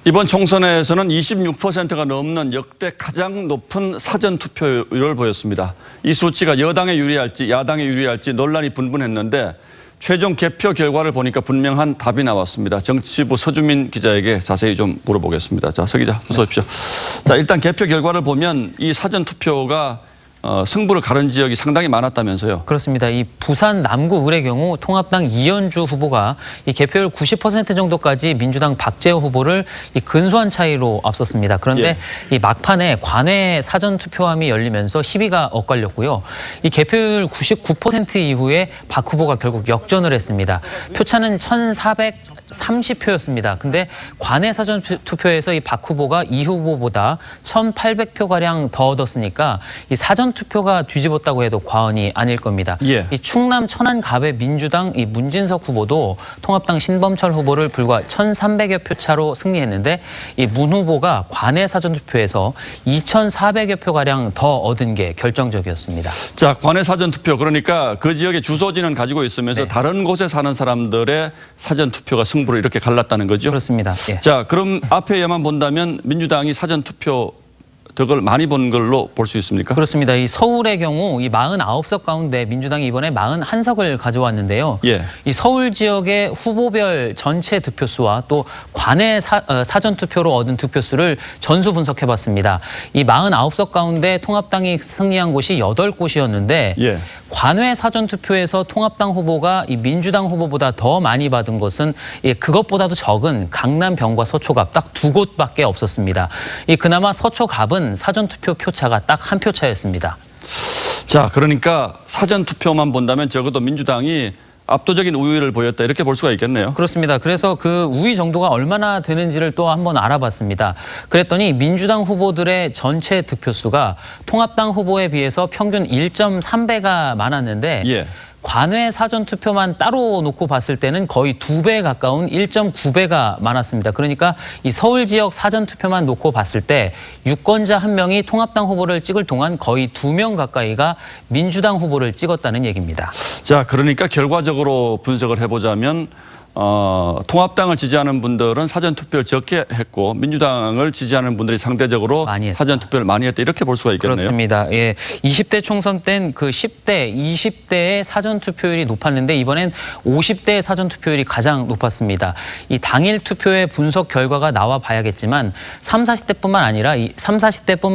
이번 총선에서는 26%가 넘는 역대 가장 높은 사전투표율을 보였습니다. 이 수치가 여당에 유리할지 야당에 유리할지 논란이 분분했는데 최종 개표 결과를 보니까 분명한 답이 나왔습니다. 정치부 서주민 기자에게 자세히 좀 물어보겠습니다. 자, 서 기자 어서 오십시오. 자, 일단 개표 결과를 보면 이 사전투표가 승부를 가른 지역이 상당히 많았다면서요. 그렇습니다. 이 부산 남구 을의 경우 통합당 이현주 후보가 이 개표율 90% 정도까지 민주당 박재호 후보를 이 근소한 차이로 앞섰습니다. 그런데 이 막판에 관외 사전 투표함이 열리면서 희비가 엇갈렸고요. 이 개표율 99% 이후에 박 후보가 결국 역전을 했습니다. 표차는 1,430표였습니다. 근데 관외 사전 투표에서 이 박 후보가 이 후보보다 1,800표 가량 더 얻었으니까 이 사전 투표가 뒤집었다고 해도 과언이 아닐 겁니다. 이 충남 천안 갑의 민주당 이 문진석 후보도 통합당 신범철 후보를 불과 1,300여 표 차로 승리했는데 이 문 후보가 관외 사전 투표에서 2,400여 표 가량 더 얻은 게 결정적이었습니다. 자, 관외 사전 투표 그러니까 그 지역의 주소지는 가지고 있으면서 다른 곳에 사는 사람들의 사전 투표가 승부를 이렇게 갈랐다는 거죠? 그렇습니다. 자, 그럼 앞에만 본다면 민주당이 사전 투표 덕을 많이 본 걸로 볼 수 있습니까? 그렇습니다. 이 서울의 경우 이 49석 가운데 민주당이 이번에 41석을 가져왔는데요. 이 서울 지역의 후보별 전체 득표수와 또 관외 사전 투표로 얻은 득표수를 전수 분석해봤습니다. 이 49석 가운데 통합당이 승리한 곳이 8곳이었는데 관외 사전 투표에서 통합당 후보가 이 민주당 후보보다 더 많이 받은 것은 그것보다도 적은 강남 병과 서초갑 딱 2곳밖에 없었습니다. 그나마 서초갑은 사전투표 표차가 딱 한 표 차였습니다. 자, 그러니까 사전투표만 본다면 적어도 민주당이 압도적인 우위를 보였다 이렇게 볼 수가 있겠네요. 그렇습니다. 그래서 그 우위 정도가 얼마나 되는지를 또 한번 알아봤습니다. 그랬더니 민주당 후보들의 전체 득표수가 통합당 후보에 비해서 평균 1.3배가 많았는데 관외 사전 투표만 따로 놓고 봤을 때는 거의 2배에 가까운 1.9배가 많았습니다. 그러니까 이 서울 지역 사전 투표만 놓고 봤을 때 유권자 한 명이 통합당 후보를 찍을 동안 거의 2명 가까이가 민주당 후보를 찍었다는 얘기입니다. 자, 그러니까 결과적으로 분석을 해보자면 통합당을 지지하는 분들은 사전투표를 적게 했고 민주당을 지지하는 분들이 상대적으로 사전투표를 많이 했다 이렇게 볼 수가 있겠네요. 그렇습니다. 20대 총선 땐 그 10대, 20대의 사전투표율이 높았는데 이번엔 50대의 사전투표율이 가장 높았습니다. 이 당일 투표의 분석 결과가 나와 봐야겠지만 30, 40대뿐만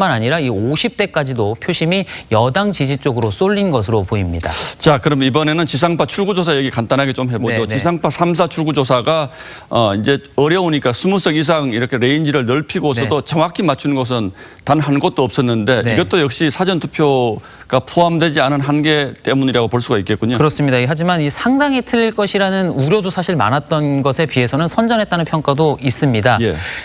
아니라 이 50대까지도 표심이 여당 지지 쪽으로 쏠린 것으로 보입니다. 자, 그럼 이번에는 지상파 출구조사 얘기 간단하게 좀 해보죠. 지상파 3사 출구조사가 이제 어려우니까 20석 이상 이렇게 레인지를 넓히고서도 정확히 맞추는 곳은 단 한 곳도 없었는데 이것도 역시 사전투표가 포함되지 않은 한계 때문이라고 볼 수가 있겠군요. 그렇습니다. 하지만 이 상당히 틀릴 것이라는 우려도 사실 많았던 것에 비해서는 선전했다는 평가도 있습니다.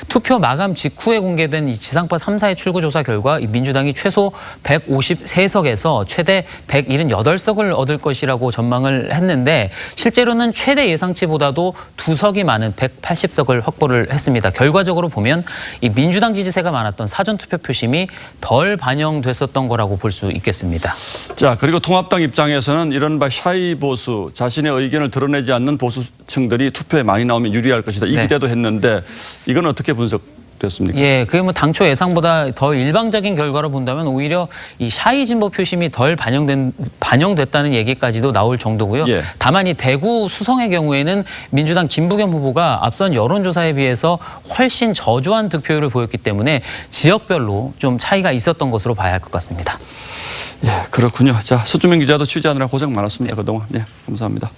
투표 마감 직후에 공개된 이 지상파 3사의 출구조사 결과 이 민주당이 최소 153석에서 최대 178석을 얻을 것이라고 전망을 했는데 실제로는 최대 예상치보다도 2석이 많은 180석을 확보를 했습니다. 결과적으로 보면 이 민주당 지지세가 많았던 사전투표 표심이 덜 반영됐었던 거라고 볼 수 있겠습니다. 자, 그리고 통합당 입장에서는 이른바 샤이 보수, 자신의 의견을 드러내지 않는 보수층들이 투표에 많이 나오면 유리할 것이다. 이 기대도 했는데 이건 어떻게 분석됐습니까? 그게 뭐 당초 예상보다 더 일방적인 결과로 본다면 오히려 이 샤이 진보 표심이 덜 반영됐다는 얘기까지도 나올 정도고요. 다만 이 대구 수성의 경우에는 민주당 김부겸 후보가 앞선 여론조사에 비해서 훨씬 저조한 득표율을 보였기 때문에 지역별로 좀 차이가 있었던 것으로 봐야 할 것 같습니다. 그렇군요. 자, 서주민 기자도 취재하느라 고생 많았습니다. 그동안. 감사합니다.